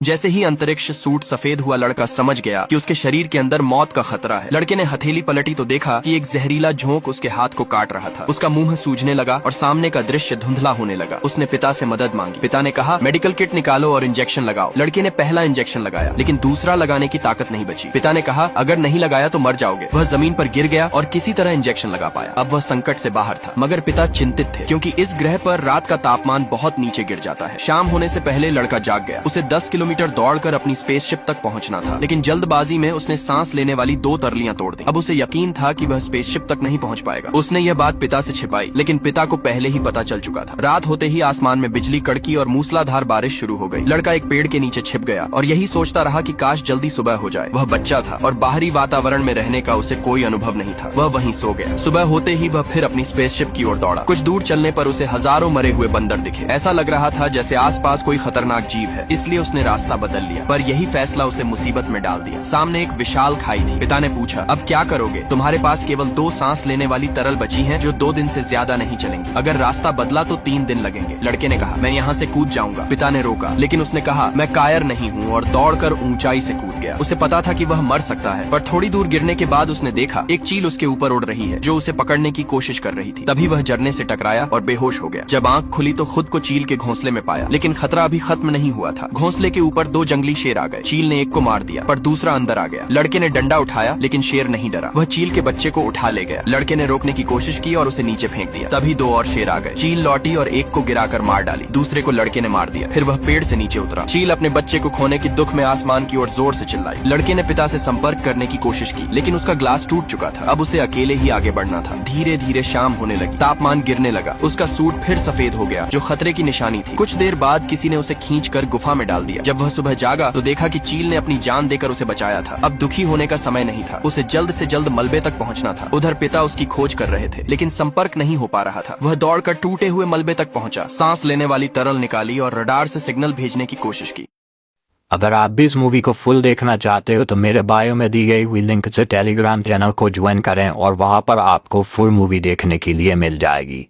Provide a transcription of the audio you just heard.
जैसे ही अंतरिक्ष सूट सफेद हुआ, लड़का समझ गया कि उसके शरीर के अंदर मौत का खतरा है। लड़के ने हथेली पलटी तो देखा कि एक जहरीला झोंक उसके हाथ को काट रहा था। उसका मुंह सूजने लगा और सामने का दृश्य धुंधला होने लगा। उसने पिता से मदद मांगी। पिता ने कहा, मेडिकल किट निकालो और इंजेक्शन लगाओ। लड़के ने पहला इंजेक्शन लगाया, लेकिन दूसरा लगाने की ताकत नहीं बची। पिता ने कहा, अगर नहीं लगाया तो मर जाओगे। वह जमीन पर गिर गया और किसी तरह इंजेक्शन लगा पाया। अब वह संकट से बाहर था, मगर पिता चिंतित थे, क्योंकि इस ग्रह पर रात का तापमान बहुत नीचे गिर जाता है। शाम होने से पहले लड़का जाग गया। उसे 10 किलोमीटर दौड़कर अपनी स्पेसशिप तक पहुंचना था, लेकिन जल्दबाजी में उसने सांस लेने वाली 2 तरलियां तोड़ दी। अब उसे यकीन था कि वह स्पेसशिप तक नहीं पहुंच पाएगा। उसने यह बात पिता से छिपाई, लेकिन पिता को पहले ही पता चल चुका था। रात होते ही आसमान में बिजली कड़की और मूसलाधार बारिश शुरू हो गई। लड़का एक पेड़ के नीचे छिप गया और यही सोचता रहा कि काश जल्दी सुबह हो जाए। वह बच्चा था और बाहरी वातावरण में रहने का उसे कोई अनुभव नहीं था। वह वहीं सो गया। सुबह होते ही वह फिर अपनी स्पेसशिप की ओर दौड़ा। कुछ दूर चलने पर उसे हजारों मरे हुए बंदर दिखे। ऐसा लग रहा था जैसे आसपास कोई खतरनाक जीव है, इसलिए उसने रास्ता बदल लिया। पर यही फैसला उसे मुसीबत में डाल दिया। सामने एक विशाल खाई थी। पिता ने पूछा, अब क्या करोगे? तुम्हारे पास केवल 2 सांस लेने वाली तरल बची हैं, जो 2 दिन से ज्यादा नहीं चलेंगी। अगर रास्ता बदला तो 3 दिन लगेंगे। लड़के ने कहा, मैं यहाँ से कूद जाऊंगा। पिता ने रोका, लेकिन उसने कहा, मैं कायर नहीं हूँ, और दौड़कर ऊंचाई से कूद गया। उसे पता था कि वह मर सकता है, पर थोड़ी दूर गिरने के बाद उसने देखा एक चील उसके ऊपर उड़ रही है, जो उसे पकड़ने की कोशिश कर रही थी। तभी वह झरने से टकराया और बेहोश हो गया। जब आंख खुली तो खुद को चील के घोंसले में पाया, लेकिन खतरा अभी खत्म नहीं हुआ था। घोंसले के ऊपर 2 जंगली शेर आ गए। चील ने एक को मार दिया, पर दूसरा अंदर आ गया। लड़के ने डंडा उठाया, लेकिन शेर नहीं डरा। वह चील के बच्चे को उठा ले गया। लड़के ने रोकने की कोशिश की और उसे नीचे फेंक दिया। तभी 2 और शेर आ गए। चील लौटी और एक को गिराकर मार डाली। दूसरे को लड़के ने मार दिया। फिर वह पेड़ से नीचे उतरा। चील अपने बच्चे को खोने की दुख में आसमान की ओर जोर से चिल्लाई। लड़के ने पिता से संपर्क करने की कोशिश की, लेकिन उसका ग्लास टूट चुका था। अब उसे अकेले ही आगे बढ़ना था। धीरे धीरे शाम होने लगी। तापमान गिरने लगा। उसका सूट फिर सफेद हो गया, जो खतरे की निशानी थी। कुछ देर बाद किसी ने उसे खींचकर गुफा में डाल दिया। जब वह सुबह जागा तो देखा कि चील ने अपनी जान देकर उसे बचाया था। अब दुखी होने का समय नहीं था। उसे जल्द से जल्द मलबे तक पहुंचना था। उधर पिता उसकी खोज कर रहे थे, लेकिन संपर्क नहीं हो पा रहा था। वह दौड़कर टूटे हुए मलबे तक पहुंचा, सांस लेने वाली तरल निकाली और रडार से सिग्नल भेजने की कोशिश की। अगर आप भी इस मूवी को फुल देखना चाहते हो तो मेरे बायो में दी गई हुई लिंक से टेलीग्राम चैनल को ज्वाइन करें और वहां पर आपको फुल मूवी देखने के लिए मिल जाएगी।